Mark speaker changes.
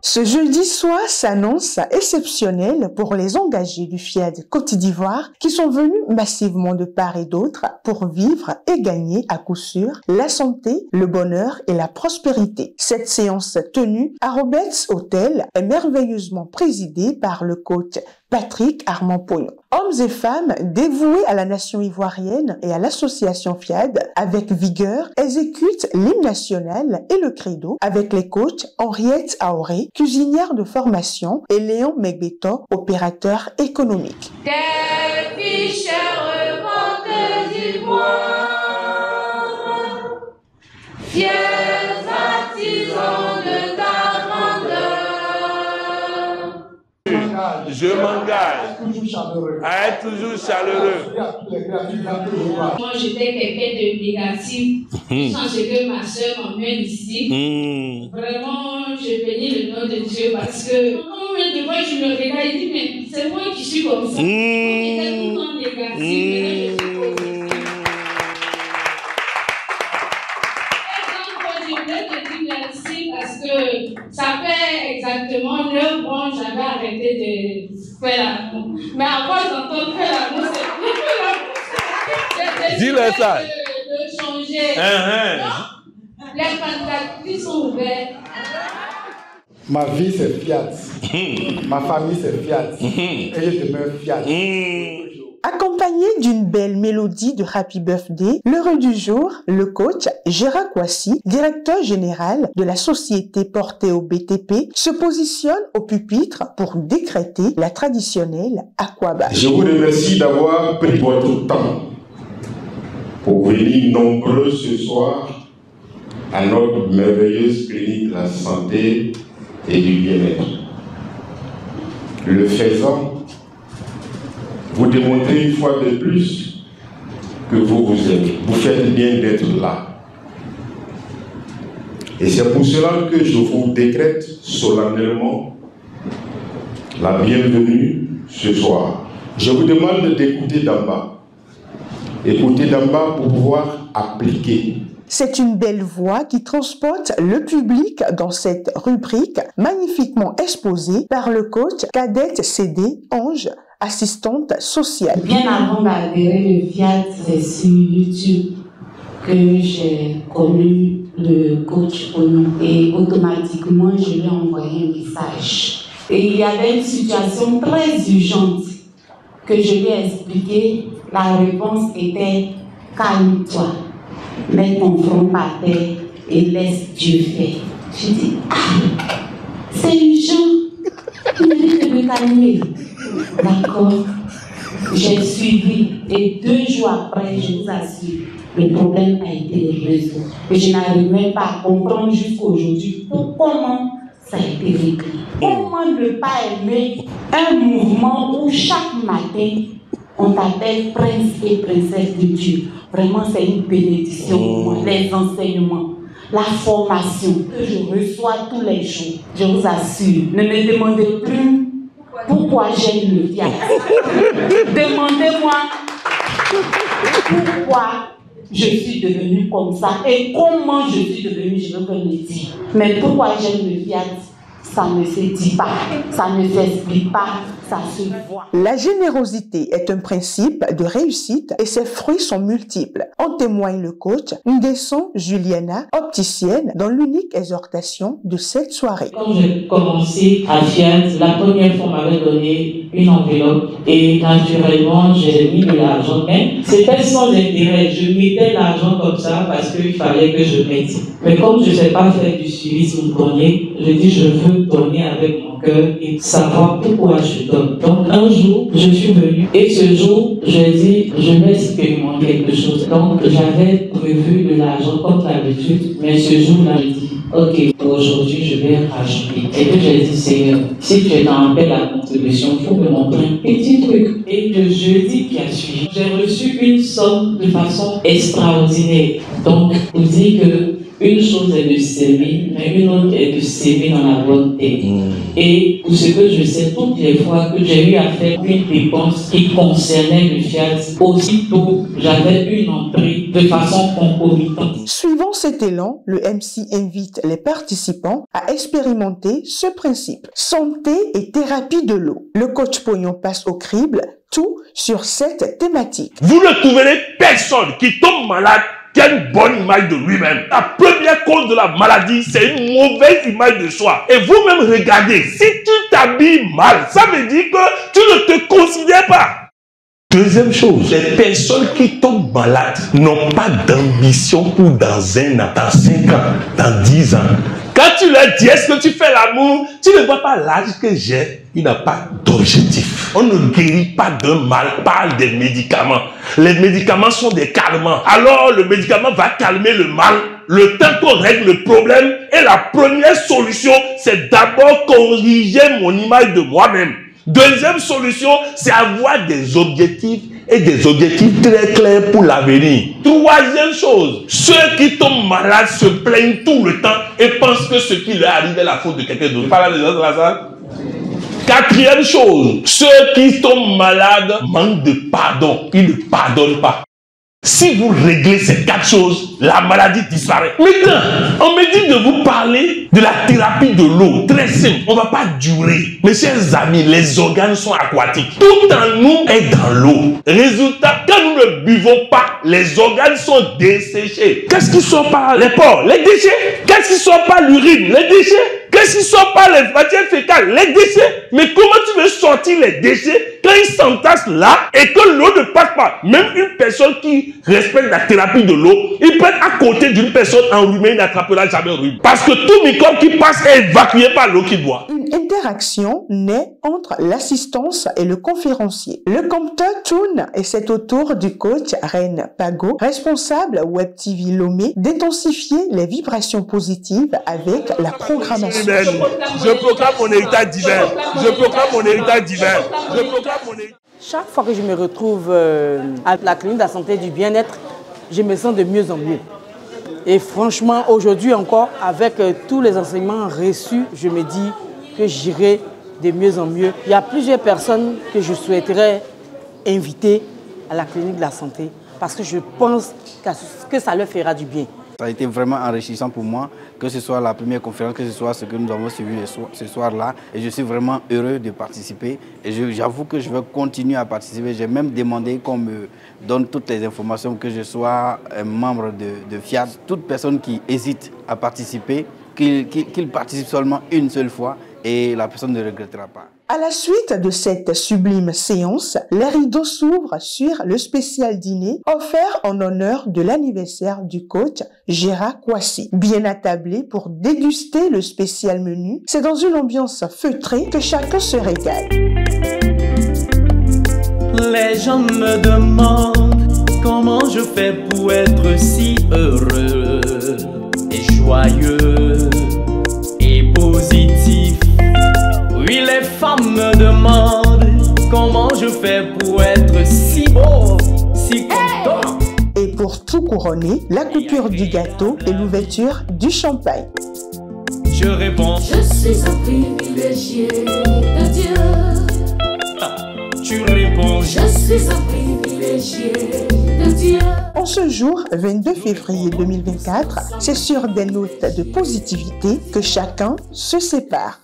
Speaker 1: Ce jeudi soir s'annonce exceptionnel pour les engagés du FIAD Côte d'Ivoire qui sont venus massivement de part et d'autre pour vivre et gagner à coup sûr la santé, le bonheur et la prospérité. Cette séance tenue à Roberts Hotel est merveilleusement présidée par le coach Patrick Armand-Pognon. Hommes et femmes dévoués à la nation ivoirienne et à l'association FIAD avec vigueur exécutent l'hymne national et le credo avec les coachs Henriette Aoré, cuisinière de formation, et Léon Megbeto, opérateur économique.
Speaker 2: Des fichères Côte d'Ivoire, fiers artisans de ta grandeur.
Speaker 3: Je m'engage à être toujours chaleureux.
Speaker 2: Moi, j'étais quelqu'un de négatif. Sans ce que ma soeur m'emmène ici, vraiment, je bénis le nom de Dieu parce que de moi, je me regarde et dis, mais c'est moi qui suis comme ça. J'étais tout le temps négatif, mais là, je suis positif. Je voulais te dire merci parce que ça fait exactement 9 ans que j'avais arrêté de faire l'amour. Mais après, j'entends faire l'amour, c'est plus que l'amour.
Speaker 3: Dis-le ça.
Speaker 2: De changer. Non? Les candidatures sont ouvertes.
Speaker 4: Ma vie c'est Fiat. Ma famille c'est Fiat. Et je demeure Fiat.
Speaker 1: Accompagné d'une belle mélodie de Happy Birthday, l'heureux du jour, le coach Gérard Kwasi, directeur général de la société portée au BTP, se positionne au pupitre pour décréter la traditionnelle Akwaba.
Speaker 5: Je vous remercie d'avoir pris votre temps pour venir nombreux ce soir à notre merveilleuse clinique de la santé et du bien-être. Le faisant, vous démontrez une fois de plus que vous vous aimez. Vous faites bien d'être là. Et c'est pour cela que je vous décrète solennellement la bienvenue ce soir. Je vous demande d'écouter d'en bas. Écoutez d'en bas pour pouvoir appliquer.
Speaker 1: C'est une belle voix qui transporte le public dans cette rubrique magnifiquement exposée par le coach Cadette CD Ange, assistante sociale.
Speaker 6: Bien avant d'adhérer le FIAD, c'est sur YouTube que j'ai connu le coach Pognon et automatiquement je lui ai envoyé un message. Et il y avait une situation très urgente que je lui ai expliqué. La réponse était calme-toi, mets ton front par terre et laisse Dieu faire. Je dis c'est urgent, il mérite de me calmer. D'accord, j'ai suivi et 2 jours après, je vous assure, le problème a été résolu. Et je n'arrive même pas à comprendre jusqu'aujourd'hui comment ça a été réglé. Comment ne pas aimer un mouvement où chaque matin on t'appelle prince et princesse de Dieu. Vraiment, c'est une bénédiction pour moi. Les enseignements, la formation que je reçois tous les jours, je vous assure, ne me demandez plus pourquoi j'aime le FIAD. Demandez-moi pourquoi je suis devenue comme ça et comment je suis devenue, je veux pas le dire. Mais pourquoi j'aime le FIAD, ça ne se dit pas, ça ne s'explique pas, ça se voit.
Speaker 1: La générosité est un principe de réussite et ses fruits sont multiples. En témoigne le coach Ndesson Juliana, opticienne, dans l'unique exhortation de cette soirée.
Speaker 7: Quand j'ai commencé à FIAD, la première fois on m'avait donné une enveloppe et naturellement j'ai mis de l'argent. Mais c'était sans intérêt, je mettais l'argent comme ça parce qu'il fallait que je mette. Mais comme je ne sais pas faire du suivisme premier, je dis je veux donner avec mon cœur et savoir pourquoi je donne. Donc un jour, je suis venue et ce jour, je dis je vais expérimenter quelque chose. Donc j'avais prévu de l'argent comme d'habitude, mais ce jour-là, je dis ok, aujourd'hui je vais rajouter. Et puis j'ai dit Seigneur, si tu es dans la contribution, il faut me montrer un petit truc. Et le jeudi qui a suivi, j'ai reçu une somme de façon extraordinaire. Donc, vous dites que une chose est de s'aimer, mais une autre est de s'aimer dans la bonté. Et pour ce que je sais, toutes les fois que j'ai eu à faire une dépense qui concernait le FIATS, aussitôt j'avais une entrée de façon concomitante.
Speaker 1: Suivant cet élan, le MC invite les participants à expérimenter ce principe. Santé et thérapie de l'eau. Le coach Pognon passe au crible, tout sur cette thématique.
Speaker 3: Vous ne trouverez personne qui tombe malade qui a une bonne image de lui-même. La première cause de la maladie, c'est une mauvaise image de soi. Et vous-même, regardez, si tu t'habilles mal, ça veut dire que tu ne te considères pas. Deuxième chose, les personnes qui tombent malades n'ont pas d'ambition pour dans 1 an, dans 5 ans, dans 10 ans. Quand tu leur dis est-ce que tu fais l'amour, tu ne vois pas l'âge que j'ai, il n'a pas d'objectif. On ne guérit pas d'un mal par des médicaments. Les médicaments sont des calmants. Alors le médicament va calmer le mal, le temps qu'on règle le problème. Et la première solution, c'est d'abord corriger mon image de moi-même. Deuxième solution, c'est avoir des objectifs et des objectifs très clairs pour l'avenir. Troisième chose, ceux qui tombent malades se plaignent tout le temps et pensent que ce qui leur arrive est la faute de quelqu'un d'autre. Pas là des gens dans la salle. Quatrième chose, ceux qui tombent malades manquent de pardon. Ils ne pardonnent pas. Si vous réglez ces 4 choses, la maladie disparaît. Maintenant, on me dit de vous parler de la thérapie de l'eau. Très simple, on ne va pas durer. Mes chers amis, les organes sont aquatiques. Tout en nous est dans l'eau. Résultat, quand nous ne buvons pas, les organes sont desséchés. Qu'est-ce qui sort par les pores? Les déchets. Qu'est-ce qui sort par l'urine? Les déchets. Qu'est-ce qui sort par les matières fécales? Les déchets. Mais comment tu veux sortir les déchets quand ils s'entassent là et que l'eau ne passe pas? Même une personne qui respecte la thérapie de l'eau, il peut être à côté d'une personne enrhumée, il n'attrapera jamais le rhume. Parce que tout microbe qui passe est évacué par l'eau qu'il boit.
Speaker 1: Une interaction naît entre l'assistance et le conférencier. Le compteur tourne et c'est au tour du coach Reine Pago, responsable Web TV Lomé, d'intensifier les vibrations positives avec la programmation.
Speaker 3: Je proclame mon héritage divin. Je proclame mon héritage divin. Je proclame mon héritage.
Speaker 8: Chaque fois que je me retrouve à la clinique de la santé et du bien-être, je me sens de mieux en mieux. Et franchement, aujourd'hui encore, avec tous les enseignements reçus, je me dis que j'irai de mieux en mieux. Il y a plusieurs personnes que je souhaiterais inviter à la clinique de la santé parce que je pense que ça leur fera du bien.
Speaker 9: Ça a été vraiment enrichissant pour moi, que ce soit la première conférence, que ce soit ce que nous avons suivi ce soir-là. Et je suis vraiment heureux de participer. Et j'avoue que je vais continuer à participer. J'ai même demandé qu'on me donne toutes les informations, que je sois un membre de FIAT. Toute personne qui hésite à participer, qu'il participe seulement une seule fois et la personne ne regrettera pas.
Speaker 1: À la suite de cette sublime séance, les rideaux s'ouvrent sur le spécial dîner offert en honneur de l'anniversaire du coach Gérard Kwasi. Bien attablé pour déguster le spécial menu, c'est dans une ambiance feutrée que chacun se régale.
Speaker 10: Les gens me demandent comment je fais pour être si heureux et joyeux et positif. Oui, les femmes me demandent comment je fais pour être si beau, si content.
Speaker 1: Et pour tout couronner, la coupure du gâteau et l'ouverture du champagne.
Speaker 10: Je réponds,
Speaker 2: je suis un privilégié de Dieu.
Speaker 10: Tu réponds,
Speaker 2: je suis un privilégié de Dieu.
Speaker 1: En ce jour, 22 février 2024, c'est sur des notes de positivité que chacun se sépare.